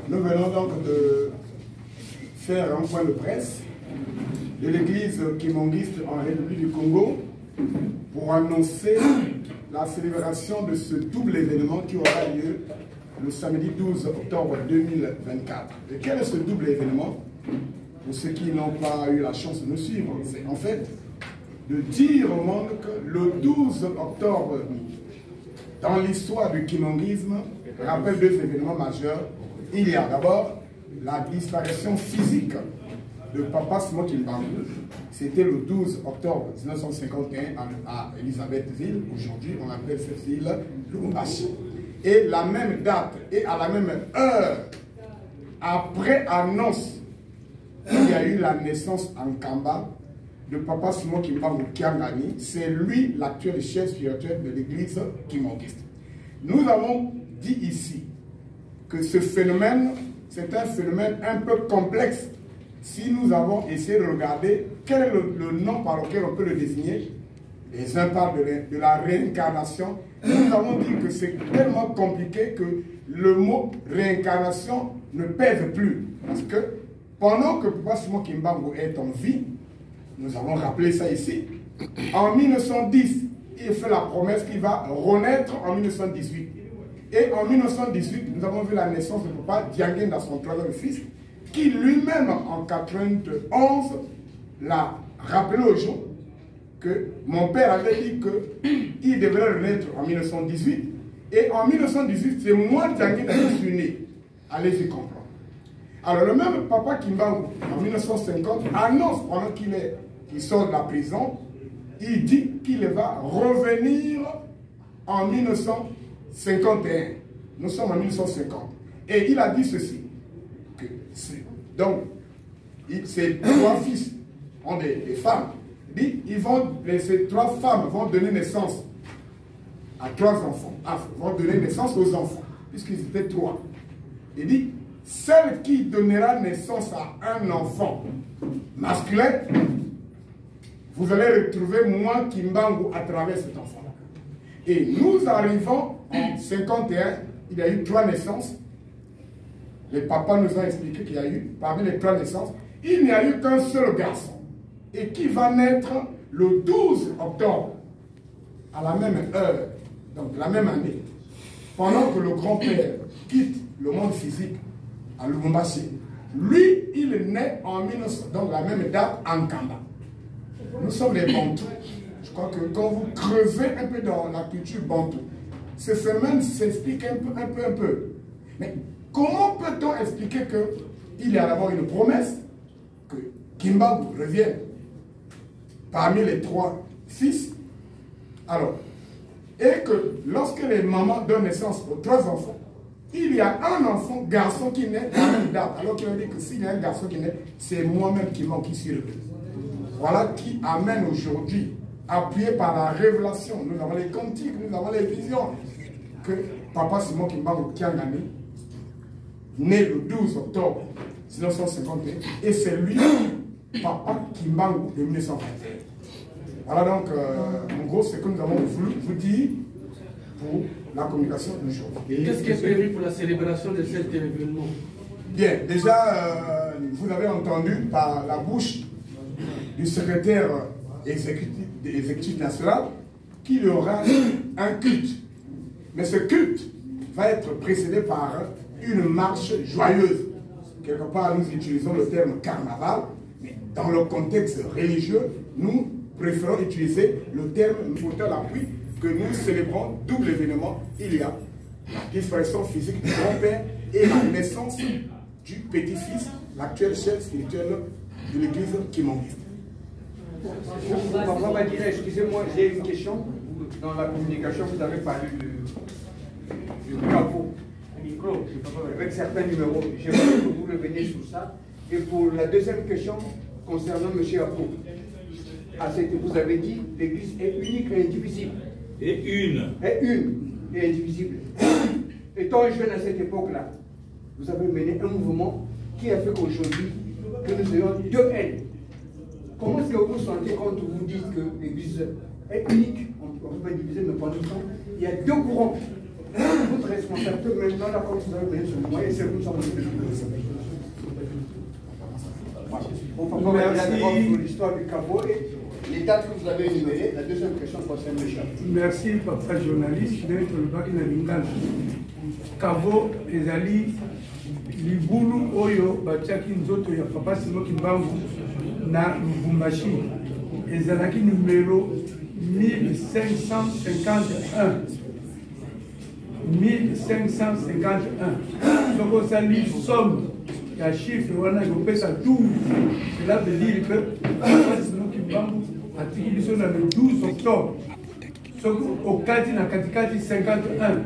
Nous venons donc de faire un point de presse de l'église kimongiste en République du Congo pour annoncer la célébration de ce double événement qui aura lieu le samedi 12 octobre 2024. Et quel est ce double événement? Pour ceux qui n'ont pas eu la chance de nous suivre, c'est en fait de dire au monde que le 12 octobre, dans l'histoire du kimongisme, rappelle deux événements majeurs. Il y a d'abord la disparition physique de Papa Simon Kimbangu. C'était le 12 octobre 1951 à Elisabethville. Aujourd'hui, on appelle cette ville Lubumbashi. Et la même date et à la même heure, après annonce, il y a eu la naissance en Kamba de Papa Simon Kimbangu Kiangani. C'est lui l'actuel chef spirituel de l'église kimongiste. Nous avons dit ici que ce phénomène, c'est un phénomène un peu complexe. Si nous avons essayé de regarder quel est le nom par lequel on peut le désigner, les uns parlent de la réincarnation. Nous avons dit que c'est tellement compliqué que le mot réincarnation ne pèse plus. Parce que pendant que Papa Simon Kimbangu est en vie, nous avons rappelé ça ici, en 1910, il fait la promesse qu'il va renaître en 1918. Et en 1918, nous avons vu la naissance de Papa Dianguin dans son troisième fils, qui lui-même, en 91, l'a rappelé au jour que mon père avait dit qu'il devrait renaître en 1918. Et en 1918, c'est moi, Dianguin, qui suis né. Allez-y comprendre. Alors, le même Papa Kimbangu, en 1950, annonce pendant qu'il sort de la prison, il dit qu'il va revenir en 1951. Nous sommes en 1950. Et il a dit ceci. Que donc, ses trois fils ont des femmes. Il dit, ces trois femmes vont donner naissance à trois enfants. Vont donner naissance aux enfants, puisqu'ils étaient trois. Il dit, celle qui donnera naissance à un enfant masculin, vous allez retrouver moi, Kimbangu, à travers cet enfant-là. Et nous arrivons en 51, il y a eu trois naissances. Les papas nous ont expliqué qu'il y a eu, parmi les trois naissances, il n'y a eu qu'un seul garçon. Et qui va naître le 12 octobre, à la même heure, donc la même année, pendant que le grand-père quitte le monde physique à Lubumbashi. Lui, il est né en 1900, donc la même date en Kamba. Nous sommes les Bantous. Je crois que quand vous creusez un peu dans la culture Bantou, ce phénomène s'explique un peu. Mais comment peut-on expliquer qu'il y a d'abord une promesse que Kimbangu revienne parmi les trois fils, alors, et que lorsque les mamans donnent naissance aux trois enfants, il y a un enfant, garçon qui naît à la même date, alors qu'il a dit que s'il y a un garçon qui naît, c'est moi-même qui suis le. Voilà qui amène aujourd'hui, appuyé par la révélation, nous avons les cantiques, nous avons les visions, que Papa Simon Kimbangu Kiangani, né le 12 octobre 1951, et c'est lui, Papa Kimbangu de 1921. Voilà donc, en gros, c'est ce que nous avons voulu vous dire pour la communication du jour. Qu'est-ce qui est prévu pour la célébration de cet événement? Bien, déjà, vous avez entendu par la bouche du secrétaire exécutif national qu'il y aura un culte. Mais ce culte va être précédé par une marche joyeuse. Quelque part, nous utilisons le terme carnaval, mais dans le contexte religieux, nous préférons utiliser le terme fauteuil à l'appui que nous célébrons double événement. Il y a la disparition physique du grand-père et la naissance du petit-fils, l'actuel chef spirituel de l'église kimongiste. Papa Badira, excusez-moi, j'ai une question. Dans la communication, vous avez parlé du capot, avec certains numéros. J'aimerais que vous reveniez sur ça. Et pour la deuxième question, concernant M. Apo, vous avez dit l'église est unique et indivisible. Et indivisible. Étant jeune à cette époque-là, vous avez mené un mouvement qui a fait qu'aujourd'hui, que nous ayons deux haines. Comment est-ce que vous vous sentez quand vous dites que l'église est unique? On ne peut pas diviser, mais pendant ce temps, il y a deux courants. Votre responsabilité maintenant, là, comme vous avez payé sur le moyen, c'est vous qui sommes Merci pour l'histoire du Cabo et les dates que vous avez énumérées. La deuxième question concerne le chat. Merci, papa journaliste. D'être le bac na Lingala. Cabo ezali libulu oyo batiaki nzoto ya papa Simon Kimbangu na Lubumbashi. Ezalaki numéro 1551. 1551. Donc on s'allie somme. Il y a un chiffre, on a ça 12. Cela veut dire que papa Simon Kimbangu a tiré le 12 octobre. Au 4 51.